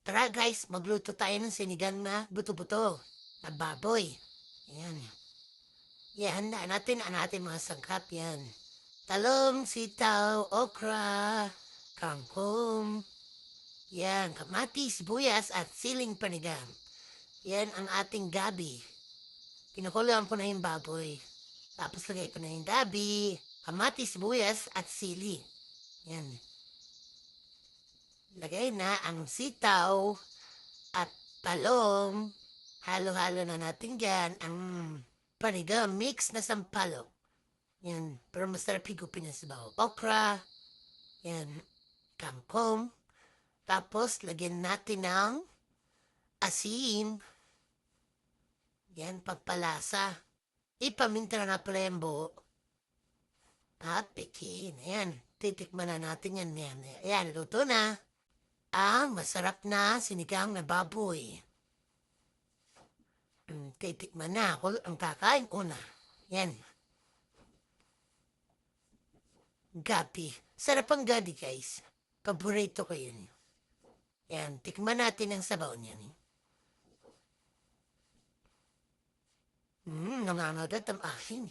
Tara guys, magluto tayo ng sinigang na buto-buto na baboy. Ayan. Yan, handaan natin mga sangkap yan. Talong, sitaw, okra, kangkong, yan, kamatis, sibuyas at siling panigang. Yan ang ating gabi. Pinakuluan ko na yung baboy. Tapos lagay ko na yung gabi, kamatis, sibuyas at sili. Yan. Lagay na ang sitaw at talong. Halo-halo na natin dyan ang panigang mix na sampalok. Yan. Pero masarap higupin yan sa baho. Okra. Yan. Kangkong. Tapos, lagyan natin ng asin. Yan, pagpalasa. Ipaminta na pala yung buo. At pikin. Ayan. Titikman na natin yan. Ayan, luto na. Ang masarap na sinigang na baboy. Titikman na ako ang kakain ko na. Yan. Gabi. Sarap ang gabi, guys. Paborito ko yun. Yan. Tikman natin ang sabaw niyan. Nangangagat ang asin.